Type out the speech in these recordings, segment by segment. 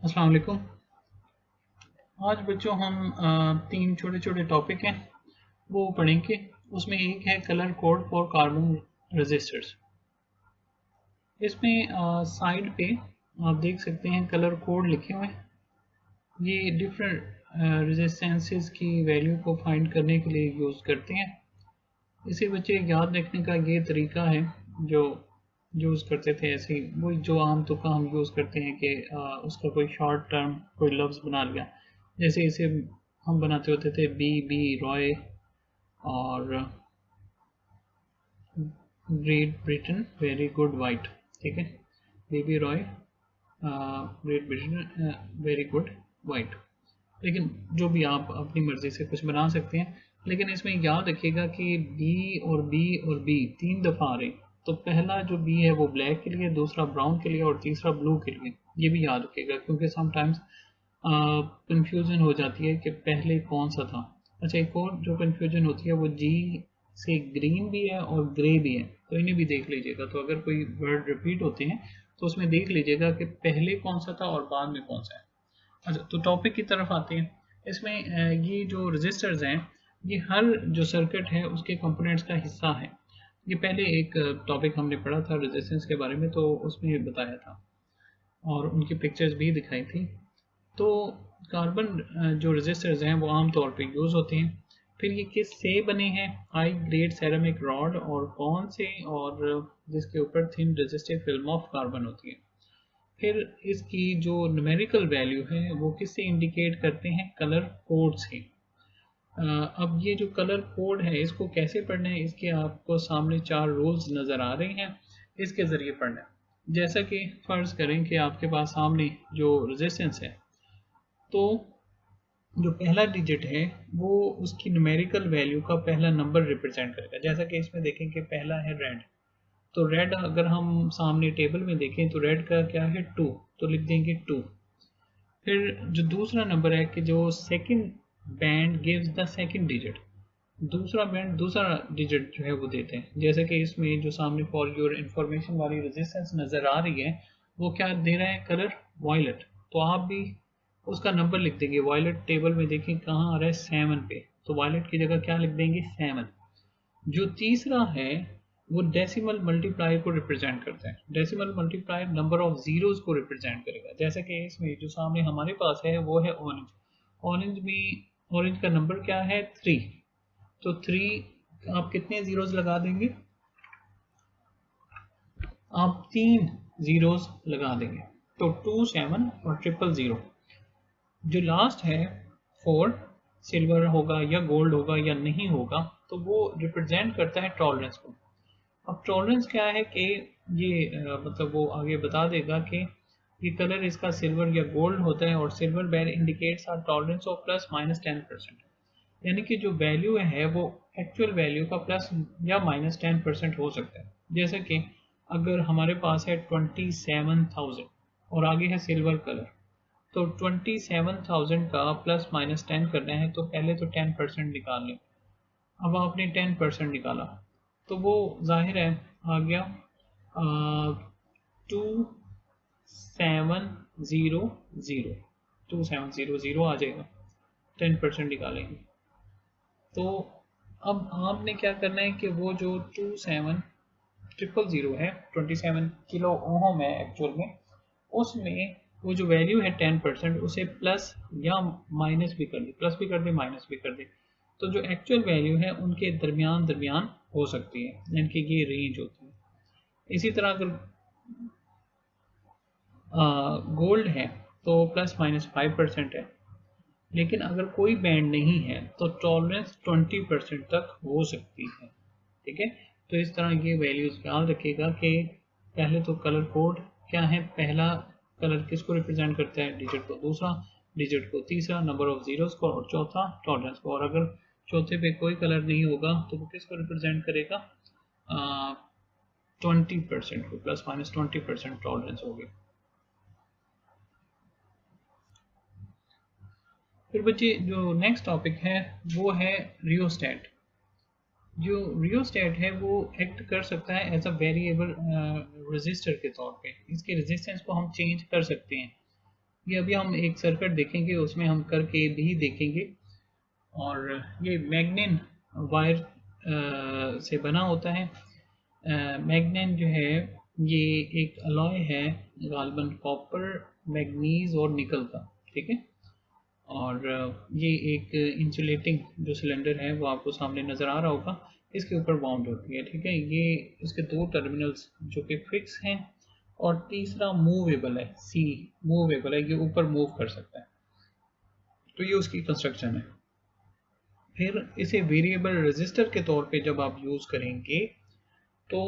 अस्सलाम वालेकुम। आज बच्चों हम तीन छोटे छोटे टॉपिक हैं वो पढ़ेंगे। उसमें एक है colour code for carbon registers. इसमें साइड पे आप देख सकते हैं कलर कोड लिखे हुए हैं। ये डिफरेंट रेजिस्टेंसेस की वैल्यू को फाइंड करने के लिए यूज़ करते हैं। इसे बच्चे याद रखने का ये तरीका है जो यूज़ करते थे, ऐसे ही वो जो आम तुक्का हम यूज़ करते हैं कि उसका कोई शॉर्ट टर्म कोई लफ्ज़ बना लिया। जैसे इसे हम बनाते होते थे बी बी रॉय और Great Britain very good white. ठीक है, B B Roy Great Britain very good white. लेकिन जो भी आप अपनी मर्ज़ी से कुछ बना सकते हैं, लेकिन इसमें याद रखिएगा कि बी और बी तीन दफ़ा आ रहे हैं। तो पहला जो बी है वो ब्लैक के लिए, दूसरा ब्राउन के लिए और तीसरा ब्लू के लिए। ये भी याद रखिएगा क्योंकि समटाइम्स कंफ्यूजन हो जाती है कि पहले कौन सा था। अच्छा, एक और जो कंफ्यूजन होती है वो जी से ग्रीन भी है और ग्रे भी है, तो इन्हें भी देख लीजिएगा। तो अगर कोई वर्ड रिपीट होते हैं तो उसमें देख लीजिएगा कि पहले कौन सा था और बाद में कौन सा है। अच्छा, तो टॉपिक की तरफ आते हैं। इसमें ये जो रजिस्टर्स हैं, ये हर जो सर्किट है उसके कंपोनेंट्स का हिस्सा है। ये पहले एक टॉपिक हमने पढ़ा था रेजिस्टेंस के बारे में, तो उसमें बताया था और उनकी पिक्चर्स भी दिखाई थी। तो कार्बन जो रजिस्टर्स हैं वो आम तौर पे यूज़ होते हैं। फिर ये किस से बने हैं? हाई ग्रेड सेरामिक रॉड और कौन से, और जिसके ऊपर thin resistive film of carbon होती है। फिर इसकी जो न्यूमेरिकल वैल्यू है वो किससे इंडिकेट करते हैं? कलर कोड से। अब ये जो कलर कोड है इसको कैसे पढ़ना है, इसके आपको सामने चार रूल्स नज़र आ रहे हैं, इसके ज़रिए पढ़ना है। जैसा कि फ़र्ज़ करें कि आपके पास सामने जो रेजिस्टेंस है, तो जो पहला डिजिट है वो उसकी न्यूमेरिकल वैल्यू का पहला नंबर रिप्रेजेंट करेगा। जैसा कि इसमें देखें कि पहला है रेड, तो रेड अगर हम सामने टेबल में देखें तो रेड का क्या है? 2, तो लिख देंगे 2। फिर जो दूसरा नंबर है कि जो second band gives the second digit, दूसरा बैंड दूसरा डिजिट जो है वो देते हैं। जैसे कि इसमें जो सामने फॉर योर इंफॉर्मेशन वाली रेजिस्टेंस नज़र आ रही है वो क्या दे रहा है? Colour violet. तो आप भी उसका नंबर लिख देंगे। वायलेट टेबल में देखें कहाँ आ रहा है? 7 पे, तो वायलेट की जगह क्या लिख देंगे? 7। जो तीसरा है वो डेसिमल मल्टीप्लायर को रिप्रेजेंट करता है। Decimal multiplier number of zeros को रिप्रेजेंट करेगा। जैसे कि इसमें जो सामने हमारे पास है वो है ऑरेंज। ऑरेंज में ऑरेंज का नंबर क्या है? 3। तो 3 आप कितने जीरोस लगा देंगे? आप 3 जीरोस लगा देंगे। तो 2, 7 और 000। जो लास्ट है 4, सिल्वर होगा या गोल्ड होगा या नहीं होगा, तो वो रिप्रेजेंट करता है टॉलरेंस को। अब टॉलरेंस क्या है कि ये मतलब वो आगे बता देगा कि ये कलर इसका सिल्वर या गोल्ड होता है और silver bar indicates are tolerance of plus minus 10%। यानी कि जो वैल्यू है वो एक्चुअल वैल्यू का प्लस या माइनस 10% हो सकता है। जैसे कि अगर हमारे पास है 27,000 और आगे है सिल्वर कलर, तो 27,000 का प्लस माइनस 10 करना है तो पहले तो 10% निकाल लें। अब आपने 10% निकाला तो वो जाहिर है आ गया 2700, 2700 आ जाएगा। 10% निकालेंगे तो अब आपने क्या करना है कि वो जो 27,000 है, 27 किलो ओहम है एक्चुअल में, उसमें वो जो वैल्यू है 10% उसे प्लस या माइनस भी कर दे, प्लस भी कर दे माइनस भी कर दे। तो जो एक्चुअल वैल्यू है उनके दरमियान दरमियान हो सकती है, यानी कि ये रेंज होती है। इसी तरह अगर गोल्ड है तो प्लस माइनस 5% है, लेकिन अगर कोई बैंड नहीं है तो टॉलरेंस 20% तक हो सकती है। ठीक है, तो इस तरह ये वैल्यूज ख्याल रखिएगा कि पहले तो कलर कोड क्या है? पहला कलर किसको रिप्रेजेंट करता है? डिजिट को, दूसरा डिजिट को, तीसरा नंबर ऑफ जीरोस को और चौथा टॉलरेंस को। और अगर चौथे पे कोई कलर नहीं होगा तो वो किसको रिप्रेजेंट करेगा? 20% को, प्लस माइनस 20% टॉलरेंस होगी। फिर बच्चे जो नेक्स्ट टॉपिक है वो है रियोस्टेट। जो रियोस्टेट है वो एक्ट कर सकता है एज अ वेरिएबल रेजिस्टर के तौर पे। इसके रेजिस्टेंस को हम चेंज कर सकते हैं। ये अभी हम एक सर्किट देखेंगे, उसमें हम करके भी देखेंगे। और ये मैग्नेन वायर से बना होता है। मैग्नेन जो है ये एक अलॉय है गालबन कॉपर, मैग्नीज और निकल का, ठीक है। और ये एक इंसुलेटिंग जो सिलेंडर है वो आपको सामने नज़र आ रहा होगा, इसके ऊपर बाउंड होती है, ठीक है। ये इसके दो टर्मिनल्स जो कि फिक्स हैं, और तीसरा मूवेबल है, सी मूवेबल है, ये ऊपर मूव कर सकता है। तो ये उसकी कंस्ट्रक्शन है। फिर इसे वेरिएबल रेजिस्टर के तौर पे जब आप यूज़ करेंगे, तो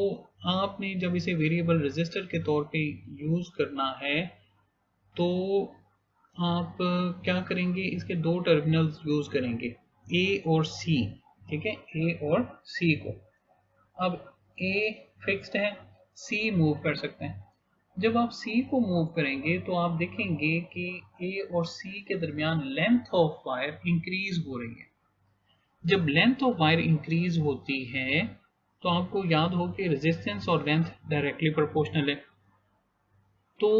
आपने जब इसे वेरिएबल रेजिस्टर के तौर पे यूज़ करना है तो आप क्या करेंगे, इसके दो टर्मिनल्स यूज़ करेंगे, ए और सी, ठीक है, ए और सी को। अब ए फिक्स्ड है, सी मूव कर सकते हैं। जब आप सी को मूव करेंगे तो आप देखेंगे कि ए और सी के दरमियान लेंथ ऑफ वायर इंक्रीज हो रही है। जब लेंथ ऑफ वायर इंक्रीज होती है तो आपको याद हो कि रेजिस्टेंस और लेंथ डायरेक्टली प्रोपोर्शनल है। तो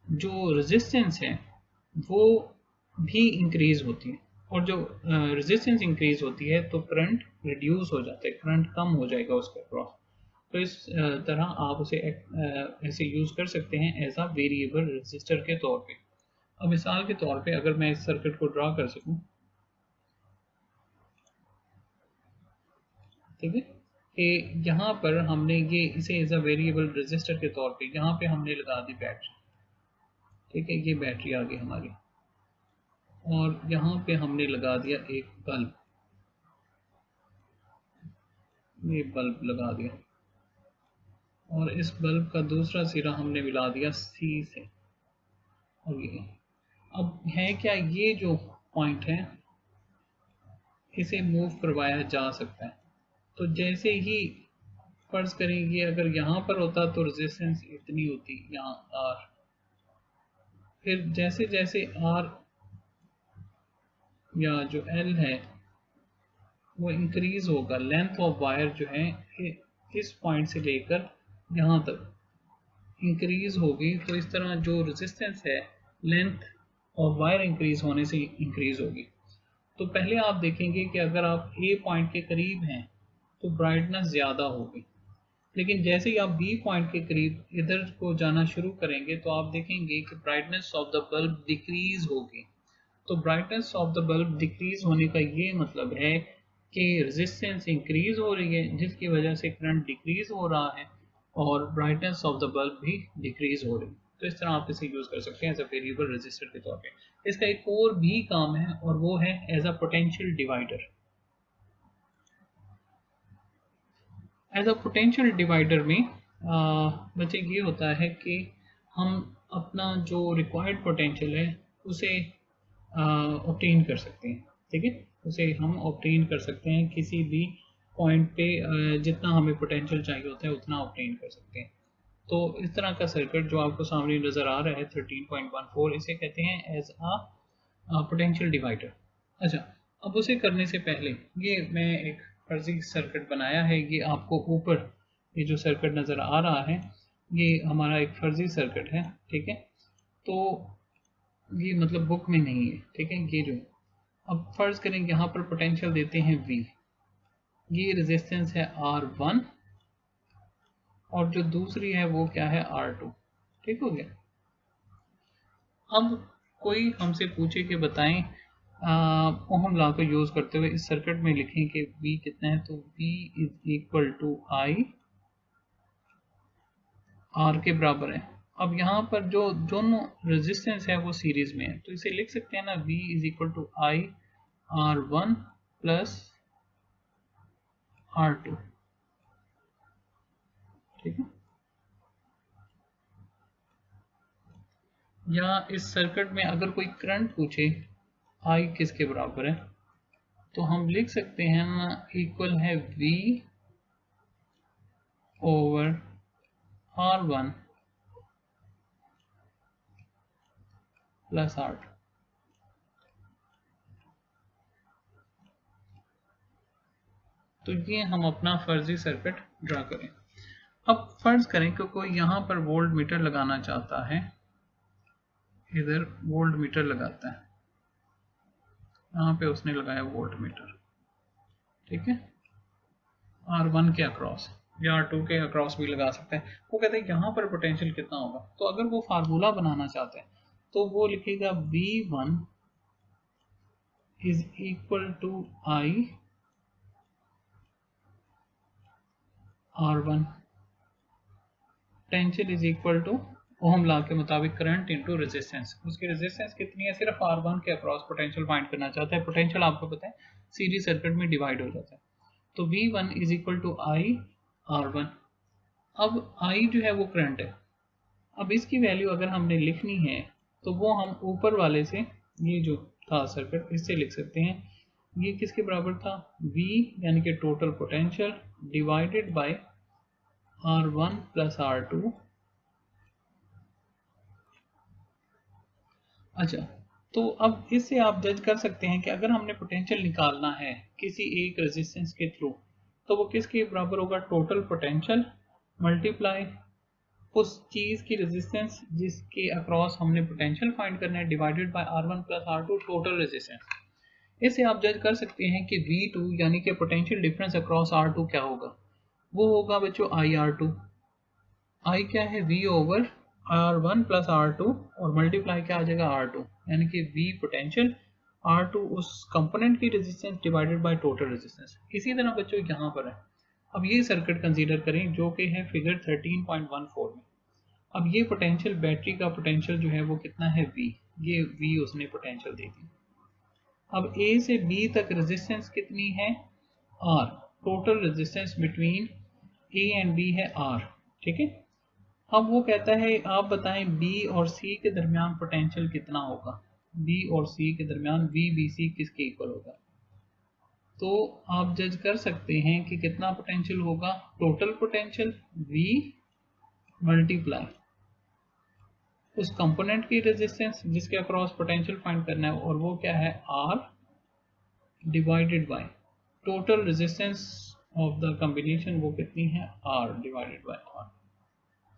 जो रेजिस्टेंस है वो भी इंक्रीज होती है, और जो रेजिस्टेंस इंक्रीज होती है तो करंट रिड्यूस हो जाता है, करंट कम हो जाएगा उसके अक्रॉस। तो इस तरह आप उसे ऐसे यूज कर सकते हैं एज अ वेरिएबल रेजिस्टर के तौर पे। अब मिसाल के तौर पे अगर मैं इस सर्किट को ड्रा कर सकूं, ठीक है, कि यहाँ पर हमने ये इसे एज अ वेरिएबल रेजिस्टर के तौर पे यहाँ पे हमने लगा दी बैटरी, ठीक है, ये बैटरी आ गई हमारी, और यहाँ पे हमने लगा दिया एक बल्ब, ये बल्ब लगा दिया, और इस बल्ब का दूसरा सिरा हमने मिला दिया सी से, और ये अब है क्या, ये जो पॉइंट है इसे मूव करवाया जा सकता है। तो जैसे ही फर्ज करेंगे अगर यहाँ पर होता तो रेजिस्टेंस इतनी होती, यहाँ आर, फिर जैसे जैसे आर या जो एल है वो इंक्रीज होगा, लेंथ ऑफ वायर जो है इस पॉइंट से लेकर यहाँ तक इंक्रीज होगी, तो इस तरह जो रेजिस्टेंस है लेंथ ऑफ वायर इंक्रीज होने से इंक्रीज होगी। तो पहले आप देखेंगे कि अगर आप ए पॉइंट के करीब हैं तो ब्राइटनेस ज़्यादा होगी, लेकिन जैसे ही आप बी पॉइंट के करीब इधर को जाना शुरू करेंगे तो आप देखेंगे कि brightness of the bulb decrease होगी। तो brightness of the bulb decrease होने का ये मतलब है कि रेजिस्टेंस इंक्रीज हो रही है, जिसकी वजह से करंट डिक्रीज हो रहा है और ब्राइटनेस ऑफ द बल्ब भी डिक्रीज हो रही है। तो इस तरह आप इसे यूज कर सकते हैं एज अ वेरिएबल रेजिस्टर के तौर पे। इसका एक और भी काम है और वो है as a potential divider. As a potential divider में बच्चे ये होता है कि हम अपना जो रिक्वायर्ड पोटेंशियल है उसे ऑब्टेन कर सकते हैं, ठीक है, उसे हम ऑब्टेन कर सकते हैं किसी भी पॉइंट पे, जितना हमें पोटेंशियल चाहिए होता है उतना ऑब्टेन कर सकते हैं। तो इस तरह का सर्किट जो आपको सामने नज़र आ रहा है 13.14, इसे कहते हैं एज अ पोटेंशियल डिवाइडर। अच्छा, अब उसे करने से पहले ये मैं एक फर्जी सर्किट बनाया है, ये आपको ऊपर ये जो सर्किट नज़र आ रहा है ये हमारा एक फर्जी सर्किट है, ठीक है। तो ये मतलब बुक में नहीं है, ठीक है, ये जो अब फर्ज करें यहाँ पर पोटेंशियल देते हैं V, ये रेजिस्टेंस है R1 और जो दूसरी है वो क्या है R2, ठीक हो गया। अब कोई हमसे पूछे कि बताएं ओहम लॉ को यूज करते हुए इस सर्किट में लिखें कि V कितना है, तो V is equal to I R के बराबर है। अब यहाँ पर जो दोनों रेजिस्टेंस है वो सीरीज में है, तो इसे लिख सकते हैं ना, V is equal to I R1 plus R2, ठीक है। या इस सर्किट में अगर कोई करंट पूछे I किसके बराबर है, तो हम लिख सकते हैं ना, इक्वल है V over R1 plus R2। तो ये हम अपना फर्जी सर्किट ड्रा करें। अब फर्ज करें कि कोई यहाँ पर वोल्ट मीटर लगाना चाहता है इधर वोल्ट मीटर लगाता है, यहाँ पे उसने लगाया वोल्ट मीटर, ठीक है, R1 के अक्रॉस या R2 के अक्रॉस भी लगा सकते हैं। वो कहते हैं यहाँ पर पोटेंशियल कितना होगा, तो अगर वो फार्मूला बनाना चाहते हैं तो वो लिखेगा V1 is equal to I R1, potential is equal to ohm law के मुताबिक करंट इनटू रेजिस्टेंस। उसकी रेजिस्टेंस कितनी है, सिर्फ R1 के अक्रॉस पोटेंशियल फाइंड करना चाहता है। पोटेंशियल आपको पता है सीरीज सर्किट में डिवाइड हो जाता है, तो V1 is equal to I R1। अब I जो है वो करंट है। अब इसकी वैल्यू अगर हमने लिखनी है तो वो हम ऊपर वाले से, ये जो था सर्किट, इससे लिख सकते हैं। ये किसके बराबर था, V यानी कि total potential divided by R1 plus R2। अच्छा, तो अब इससे आप जज कर सकते हैं कि अगर हमने पोटेंशियल निकालना है किसी एक रेजिस्टेंस के थ्रू, तो वो किसके बराबर होगा, टोटल पोटेंशियल मल्टीप्लाई उस चीज की रेजिस्टेंस जिसके अक्रॉस हमने पोटेंशियल फाइंड करना है, divided by R1 plus R2 total resistance. इससे आप जज कर सकते हैं कि V2 यानी कि पोटेंशियल डिफरेंस अक्रॉस R2 क्या होगा, वो होगा बच्चों IR2। I क्या है, V over R1 plus R2 और मल्टीप्लाई क्या आ जाएगा R2, यानी कि V पोटेंशियल, R2 उस कंपोनेंट की resistance divided by total resistance. इसी तरह बच्चों यहाँ पर है, अब ये सर्किट कंसीडर करें जो कि है फिगर 13.14 में। अब ये पोटेंशियल, बैटरी का पोटेंशियल जो है वो कितना है V, ये V उसने पोटेंशियल दे दी। अब A से B तक रेजिस्टेंस कितनी है R, total resistance between A and B है R, ठीक है। अब वो कहता है आप बताएं B और C के दरमियान पोटेंशियल कितना होगा, B और C के दरमियान VBC किसके इक्वल होगा। तो आप जज कर सकते हैं कि कितना पोटेंशियल होगा, टोटल पोटेंशियल V मल्टीप्लाई उस कंपोनेंट की रेजिस्टेंस जिसके अक्रॉस पोटेंशियल फाइंड करना है, और वो क्या है R divided by total resistance of the combination, वो कितनी है R डिवाइडेड बाय R।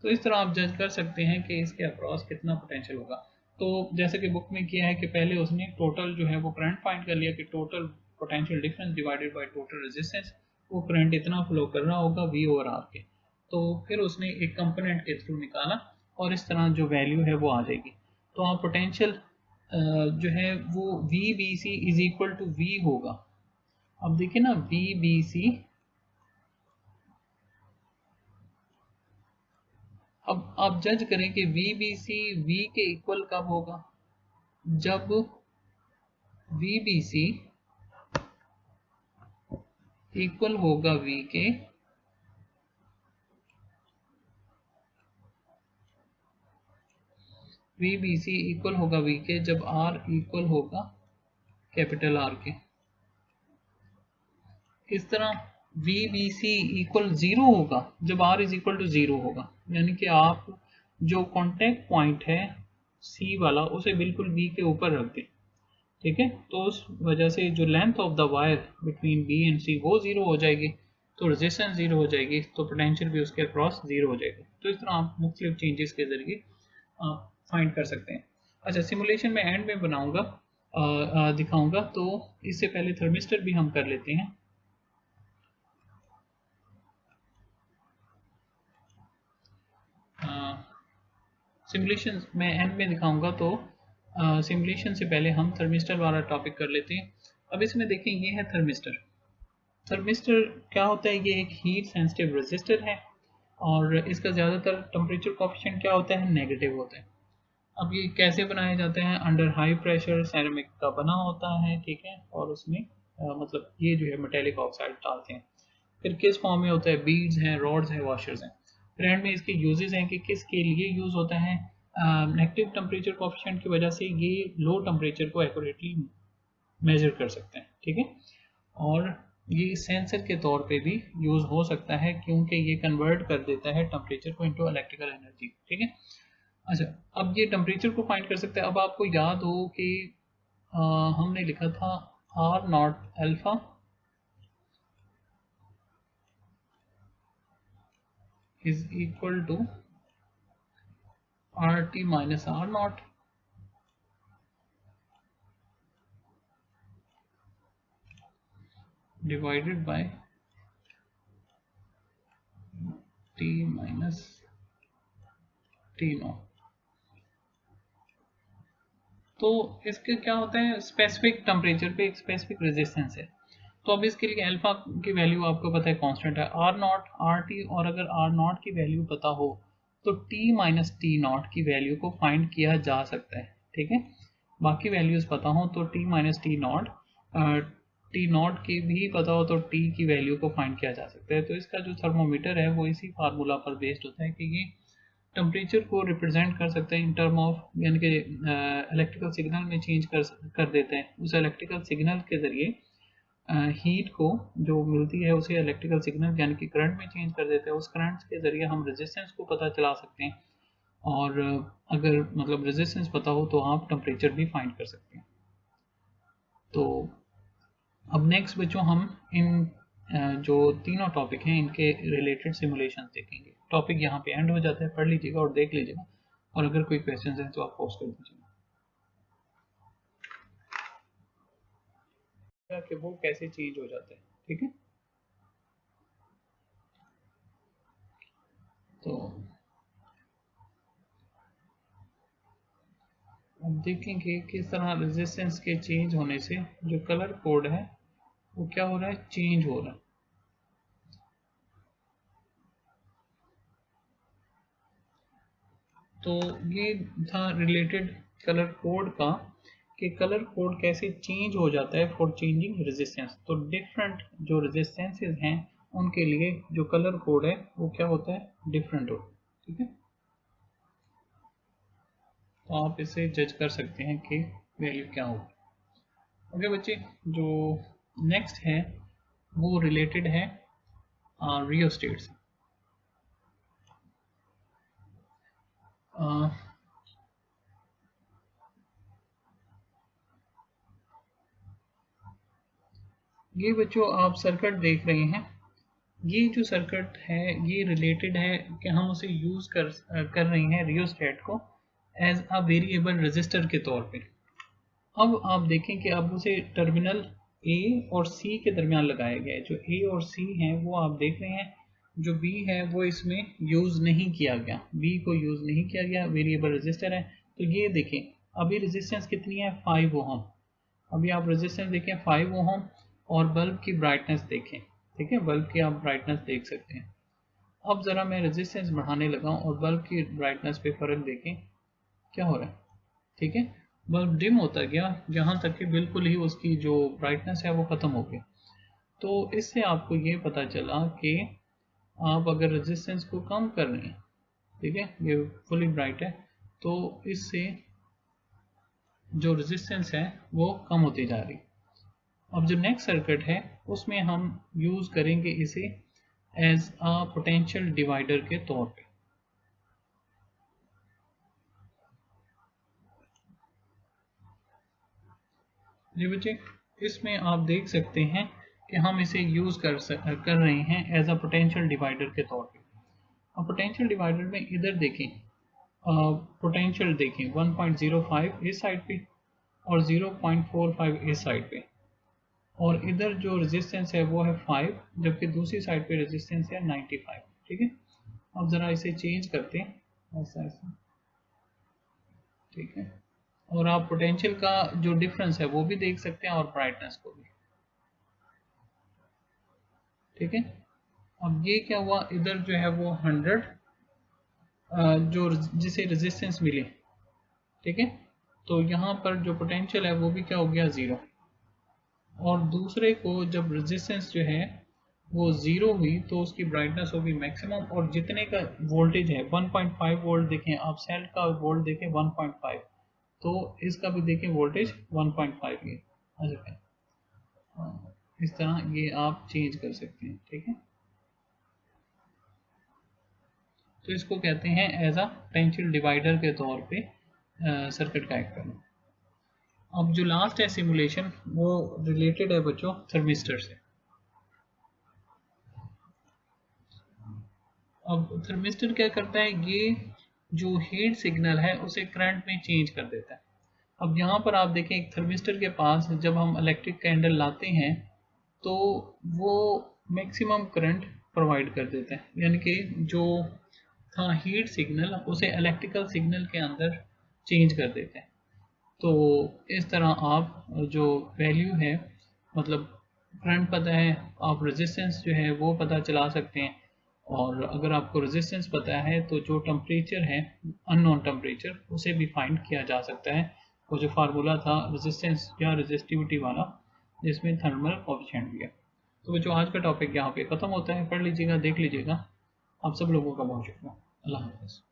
तो इस तरह आप जज कर सकते हैं कि इसके अक्रॉस कितना पोटेंशियल होगा। तो जैसे कि बुक में किया है कि पहले उसने टोटल जो है वो करंट फाइंड कर लिया कि total potential difference divided by total resistance, वो करंट इतना फ्लो कर रहा होगा V ओवर R के। तो फिर उसने एक कंपोनेंट के थ्रू निकाला और इस तरह जो वैल्यू है वो आ जाएगी। तो आप पोटेंशियल जो है वो VBC is equal to V होगा। अब देखिए ना, VBC, अब आप जज करें कि VBC V के इक्वल कब होगा, जब VBC इक्वल होगा V के VBC इक्वल होगा V के जब R इक्वल होगा कैपिटल R के। इस तरह VBC इक्वल 0 होगा जब R इज इक्वल टू 0 होगा, यानी कि आप जो कॉन्टेक्ट पॉइंट है C वाला उसे बिल्कुल B के ऊपर रख दें, ठीक है। तो उस वजह से जो length of the wire between B and C वो 0 हो जाएगी, तो रेजिस्टेंस 0 हो जाएगी, तो पोटेंशियल भी उसके अक्रॉस 0 हो जाएगा। तो इस तरह आप मुख्तलिफ चेंजेस के जरिए आप फाइंड कर सकते हैं। अच्छा, सिमुलेशन में एंड में बनाऊंगा, दिखाऊंगा, तो इससे पहले थर्मिस्टर भी हम कर लेते हैं। सिमुलेशन मैं एंड में दिखाऊंगा, तो सिमुलेशन से पहले हम थर्मिस्टर वाला टॉपिक कर लेते हैं। अब इसमें देखें, ये है थर्मिस्टर। थर्मिस्टर क्या होता है, ये एक हीट सेंसिटिव रेजिस्टर है और इसका ज़्यादातर टेम्परेचर कोएफिशिएंट क्या होता है, नेगेटिव होता है। अब ये कैसे बनाए जाते हैं, अंडर हाई प्रेशर सेरेमिक का बना होता है, ठीक है, और उसमें मतलब ये जो है मेटेलिक ऑक्साइड डालते हैं। फिर किस फॉर्म में होता है, बीड्स हैं, रॉड्स हैं, वॉशर्स हैं। फिर एंड में इसके यूजेस हैं कि किसके लिए यूज़ होता है, नेगेटिव टेम्परेचर कोएफिशिएंट की वजह से ये लो टेम्परेचर को एक्यूरेटली मेजर कर सकते हैं, ठीक है। और ये सेंसर के तौर पे भी यूज़ हो सकता है क्योंकि ये कन्वर्ट कर देता है टेम्परेचर को इनटू इलेक्ट्रिकल एनर्जी, ठीक है। अच्छा, अब ये टेम्परेचर को फाइंड कर सकते हैं। अब आपको याद हो कि हमने लिखा था R naught alpha is equal to R T minus R naught, divided by T minus T naught. तो इसके क्या होता है, स्पेसिफिक टेम्परेचर पे एक स्पेसिफिक रेजिस्टेंस है। तो अब इसके लिए अल्फा की वैल्यू आपको पता है कांस्टेंट है आर नॉट आर टी, और अगर आर नॉट की वैल्यू पता हो तो टी माइनस टी नॉट की वैल्यू को फाइंड किया जा सकता है। ठीक है, बाकी वैल्यूज पता हो तो टी माइनस टी नॉट की भी पता हो तो टी की वैल्यू को फाइंड किया जा सकता है। तो इसका जो थर्मोमीटर है वो इसी फार्मूला पर बेस्ड होता है कि ये टेम्परेचर को रिप्रेजेंट कर सकते हैं इन टर्म ऑफ, यानी कि इलेक्ट्रिकल सिग्नल में चेंज कर देते हैं। उस इलेक्ट्रिकल सिग्नल के ज़रिए हीट को जो मिलती है उसे इलेक्ट्रिकल सिग्नल यानी कि करंट में चेंज कर देते हैं। उस करंट के ज़रिए हम रेजिस्टेंस को पता चला सकते हैं, और अगर मतलब रेजिस्टेंस पता हो तो आप टेम्परेचर भी फाइंड कर सकते हैं। तो अब नेक्स्ट बच्चों हम इन जो तीनों टॉपिक हैं इनके रिलेटेड सिमुलेशन देखेंगे। टॉपिक यहाँ पे एंड हो जाता है, पढ़ लीजिएगा और देख लीजिएगा, और अगर कोई क्वेश्चन हैं तो आप पोस्ट कर दीजिएगा कि वो कैसे चेंज हो जाता है। ठीक है, तो अब देखेंगे किस तरह रेजिस्टेंस के चेंज होने से जो कलर कोड है वो क्या हो रहा है, चेंज हो रहा है। तो ये था रिलेटेड कलर कोड का, कि कलर कोड कैसे चेंज हो जाता है फॉर चेंजिंग रेजिस्टेंस। तो डिफरेंट जो रेजिस्टेंसेस हैं उनके लिए जो कलर कोड है वो क्या होता है, डिफरेंट होता है। ठीक है, तो आप इसे जज कर सकते हैं कि वैल्यू क्या होगी। ओके बच्चे, जो नेक्स्ट है वो रिलेटेड है रियोस्टेट से। ये बच्चों आप सर्किट देख रहे हैं, ये जो सर्किट है ये रिलेटेड है कि हम उसे यूज़ कर रहे हैं रियोस्टेट को एज अ वेरिएबल रजिस्टर के तौर पे। अब आप देखें कि अब उसे टर्मिनल ए और सी के दरमियान लगाया गया है। जो ए और सी हैं वो आप देख रहे हैं, जो बी है वो इसमें यूज़ नहीं किया गया, बी को यूज़ नहीं किया गया, वेरिएबल रजिस्टर है। तो ये देखें अभी रेजिस्टेंस कितनी है, 5 ओहम। अभी आप रेजिस्टेंस देखें 5 ओहम, और बल्ब की ब्राइटनेस देखें। ठीक है, बल्ब की आप ब्राइटनेस देख सकते हैं। अब ज़रा मैं रेजिस्टेंस बढ़ाने लगा हूँ और बल्ब की ब्राइटनेस पे फ़र्क देखें क्या हो रहा है। ठीक है, बल्ब डिम होता गया जहाँ तक कि बिल्कुल ही उसकी जो ब्राइटनेस है वो ख़त्म हो गई। तो इससे आपको ये पता चला कि आप अगर रेजिस्टेंस को कम कर रहे हैं, ठीक है, ये फुली ब्राइट है, तो इससे जो रेजिस्टेंस है वो कम होती जा रही। अब जो नेक्स्ट सर्किट है उसमें हम यूज़ करेंगे इसे एज अ पोटेंशियल डिवाइडर के तौर पे। जी बच्चे, इसमें आप देख सकते हैं कि हम इसे यूज़ कर रहे हैं एज अ पोटेंशियल डिवाइडर के तौर पे। अब पोटेंशियल डिवाइडर में इधर देखें, पोटेंशियल देखें 1.05 इस साइड पे और 0.45 इस साइड पे, और इधर जो रेजिस्टेंस है वो है 5, जबकि दूसरी साइड पे रेजिस्टेंस है 95। ठीक है, अब ज़रा इसे चेंज करते हैं ऐसा ऐसा। ठीक है, और आप पोटेंशियल का जो डिफरेंस है वो भी देख सकते हैं और ब्राइटनेस को भी। ठीक है, अब ये क्या हुआ, इधर जो है वो 100 जो जिसे रेजिस्टेंस मिले। ठीक है, तो यहाँ पर जो पोटेंशियल है वो भी क्या हो गया, 0। और दूसरे को जब रेजिस्टेंस जो है वो 0 हुई तो उसकी ब्राइटनेस होगी मैक्सिमम, और जितने का वोल्टेज है 1.5 वोल्ट देखें आप, सेल का वोल्ट देखें 1.5, तो इसका भी देखें वोल्टेज 1.5 ये आ जाता है। इस तरह ये आप चेंज कर सकते हैं। ठीक है, तो इसको कहते हैं एज अ पोटेंशियल डिवाइडर के तौर पे सर्किट का एक्ट करना। अब जो लास्ट है सिमुलेशन वो रिलेटेड है बच्चों थर्मिस्टर से। अब थर्मिस्टर क्या करता है, ये जो हीट सिग्नल है उसे करंट में चेंज कर देता है। अब यहाँ पर आप देखें एक थर्मिस्टर के पास जब हम इलेक्ट्रिक कैंडल लाते हैं तो वो मैक्सिमम करंट प्रोवाइड कर देते हैं, यानी कि जो था हीट सिग्नल उसे इलेक्ट्रिकल सिग्नल के अंदर चेंज कर देते हैं। तो इस तरह आप जो वैल्यू है, मतलब करंट पता है, आप रेजिस्टेंस जो है वो पता चला सकते हैं। और अगर आपको रेजिस्टेंस पता है तो जो टेम्परेचर है, अननोन टेम्परेचर, उसे भी फाइंड किया जा सकता है। वो जो फार्मूला था रेजिस्टेंस या रेजिस्टिविटी वाला, जिसमें थर्मल कोएफिशिएंट भी है। तो जो आज का टॉपिक यहाँ पे ख़त्म होता है, पढ़ लीजिएगा, देख लीजिएगा। आप सब लोगों का बहुत शुक्रिया। अल्लाह हाफ़िज़।